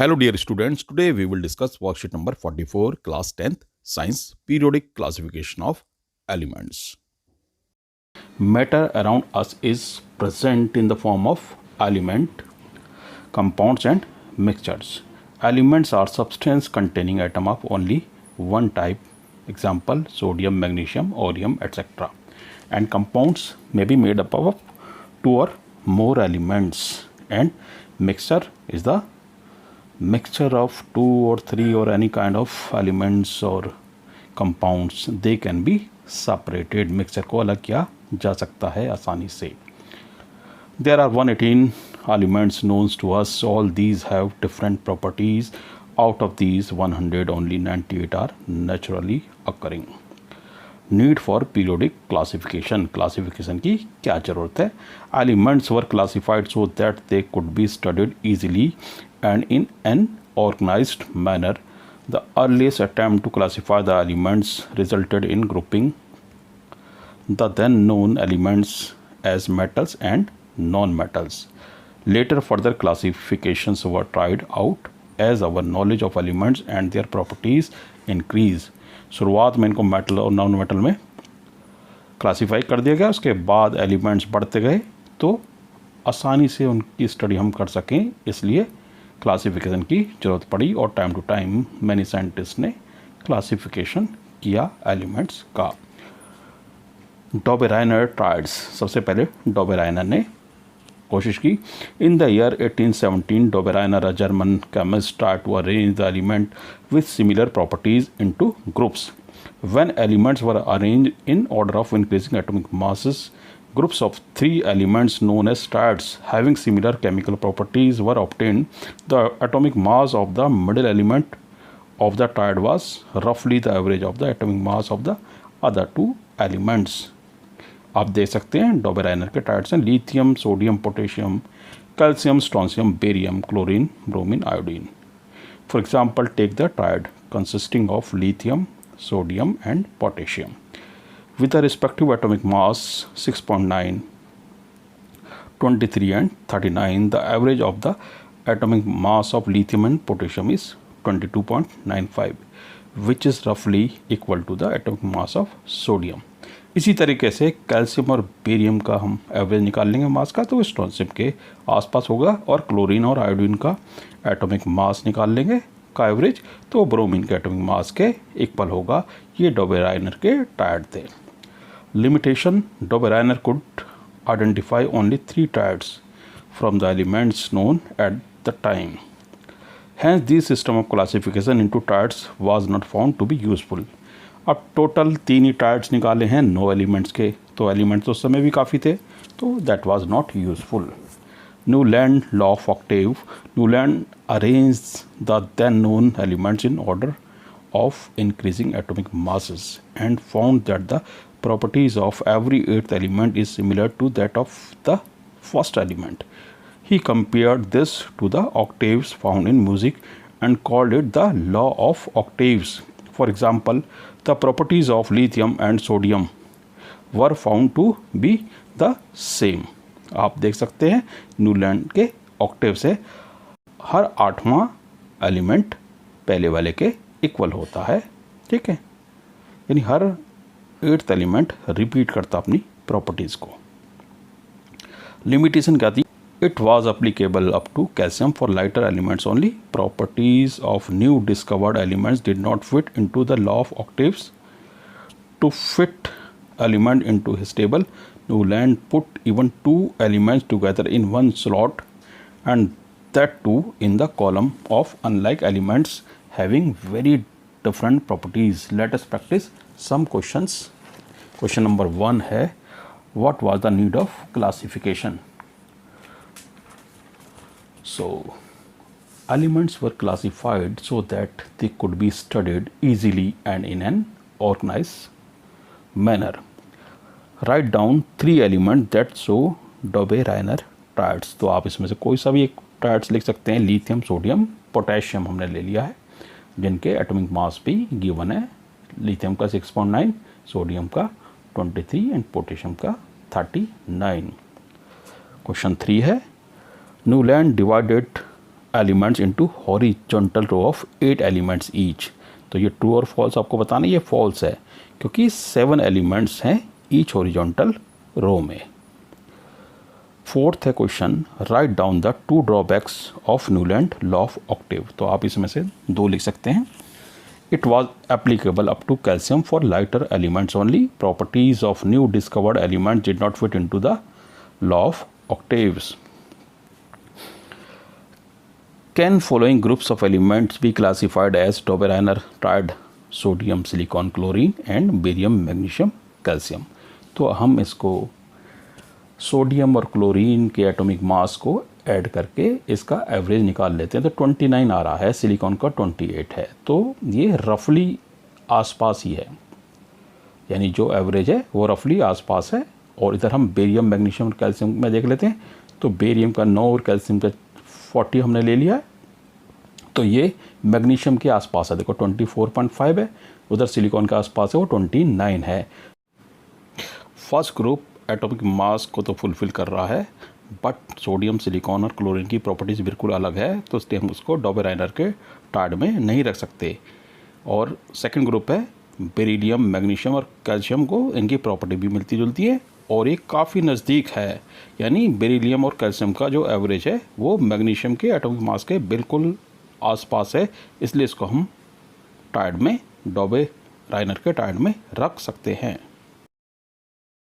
Hello dear students, today we will discuss worksheet number 44, class 10th, science, periodic classification of elements. Matter around us is present in the form of element, compounds and mixtures. Elements are substance containing atom of only one type, example sodium, magnesium, orium, etc. And compounds may be made up of two or more elements, and mixture is the mixture of two or three or any kind of elements or compounds. They can be separated. Mixture को अलग किया जा सकता है आसानी से. There are 118 elements known to us. All these have different properties. Out of these 100, only 98 are naturally occurring. Need for periodic classification. Classification की क्या ज़रूरत है? Elements were classified so that they could be studied easily and in an organized manner. The earliest attempt to classify the elements resulted in grouping the then known elements as metals and non metals. Later further classifications were tried out as our knowledge of elements and their properties increase. शुरुआत में इनको metal और non metal में classify कर दिया गया. उसके बाद एलिमेंट्स बढ़ते गए तो आसानी से उनकी स्टडी हम कर सकें, इसलिए क्लासिफिकेशन की ज़रूरत पड़ी और time to time many scientist ने क्लासिफिकेशन किया एलिमेंट्स का. Dobereiner triads. सबसे पहले डॉबेराइनर ने कोशिश की. In the year 1817 Dobereiner a German chemist tried to arrange the element with similar properties into groups. When elements were arranged in order of increasing atomic masses, groups of three elements known as triads having similar chemical properties were obtained. The atomic mass of the middle element of the triad was roughly the average of the atomic mass of the other two elements. आप देख सकते हैं डॉबेराइनर के triads हैं. Lithium, sodium, potassium, calcium, strontium, barium, chlorine, bromine, iodine. For example take the triad consisting of lithium, sodium and potassium with the respective atomic mass 6.9, 23 and 39. The average of the atomic mass of lithium and potassium is 22.95, which is roughly equal to the atomic mass of sodium. इसी तरीके से calcium और barium का हम average निकाल लेंगे मास का, तो स्ट्रोंशियम के आसपास होगा. और क्लोरीन और आयोडीन का एटॉमिक मास निकाल लेंगे का एवरेज, तो ब्रोमीन के एटॉमिक मास के इक्वल होगा. ये डॉबेराइनर के ट्रायड थे. Limitation. Dobereiner could identify only 3 triads from the elements known at the time. Hence this system of classification into triads was not found to be useful. अब total 3 ही triads निकाले हैं 9 elements के, तो एलिमेंट्स उस समय भी काफ़ी थे, तो that was not useful. Newland law of octave. Newland arranged the then known elements in order of increasing atomic masses and found that the properties of every 8th element is similar to that of the first element. He compared this to the octaves found in music and called it the law of octaves. For example, the properties of lithium and sodium were found to be the same. आप देख सकते हैं Newland के Octave से हर 8वां element पहले वाले के equal होता है. ठीक है, यानी हर 8th एलिमेंट रिपीट करता अपनी प्रॉपर्टीज़ को. लिमिटेशन क्या थी? It was applicable up to calcium for lighter elements only. Properties of new discovered elements did not fit into the law of octaves. To fit element into his table, Newland put even 2 elements together in one slot, and that too in the column of unlike elements having very different properties. Let us practice some questions. Question number 1 है, what was the need of classification? So elements were classified so that they could be studied easily and in an organized manner. Write down 3 element that show Dobereiner triads. तो आप इसमें से कोई सा भी एक triads लिख सकते हैं. लिथियम, सोडियम, पोटेशियम हमने ले लिया है, जिनके एटॉमिक मास भी गिवन है. लिथियम का 6.9, सोडियम का 23 एंड पोटेशियम का 39. क्वेश्चन 3 है, Newland divided elements into horizontal row of 8 elements each. तो ये ट्रू और फॉल्स आपको बताना, ये फॉल्स है क्योंकि 7 एलिमेंट्स हैं ईच हॉरिजॉन्टल रो में। फोर्थ है question, write down the 2 drawbacks of Newland law of octave. तो आप इसमें से 2 लिख सकते हैं। It was applicable up to calcium for lighter elements only, properties of new discovered element did not fit into the law of octaves. Can following groups of elements be classified as Dobereiner triad, sodium, silicon, chlorine and barium, magnesium, calcium? तो हम इसको sodium और chlorine के atomic mass को add करके इसका average निकाल लेते हैं। तो 29 आ रहा है, सिलिकॉन का 28 है, तो ये रफली आसपास ही है, यानी जो एवरेज है वो रफली आसपास है। और इधर हम बेरियम, मैग्नीशियम और कैल्शियम में देख लेते हैं। तो बेरियम का 9 और कैल्शियम का 40 हमने ले लिया है, तो ये मैग्नीशियम के आसपास है, देखो 24.5 है, उधर सिलिकॉन के आसपास है वो 29 है। फर्स्ट ग्रुप एटॉमिक मास को तो फुलफिल कर रहा है, बट सोडियम, सिलिकॉन और क्लोरीन की प्रॉपर्टीज़ बिल्कुल अलग है, तो इसलिए हम उसको डोबेराइनर के ट्रायड में नहीं रख सकते। और सेकंड ग्रुप है बेरिलियम, मैग्नीशियम और कैल्शियम को, इनकी प्रॉपर्टी भी मिलती जुलती है और ये काफ़ी नज़दीक है, यानी बेरिलियम और कैल्शियम का जो एवरेज है वो मैग्नीशियम के एटॉमिक मास के बिल्कुल आसपास है, इसलिए इसको हम ट्रायड में, डोबेराइनर के ट्रायड में रख सकते हैं।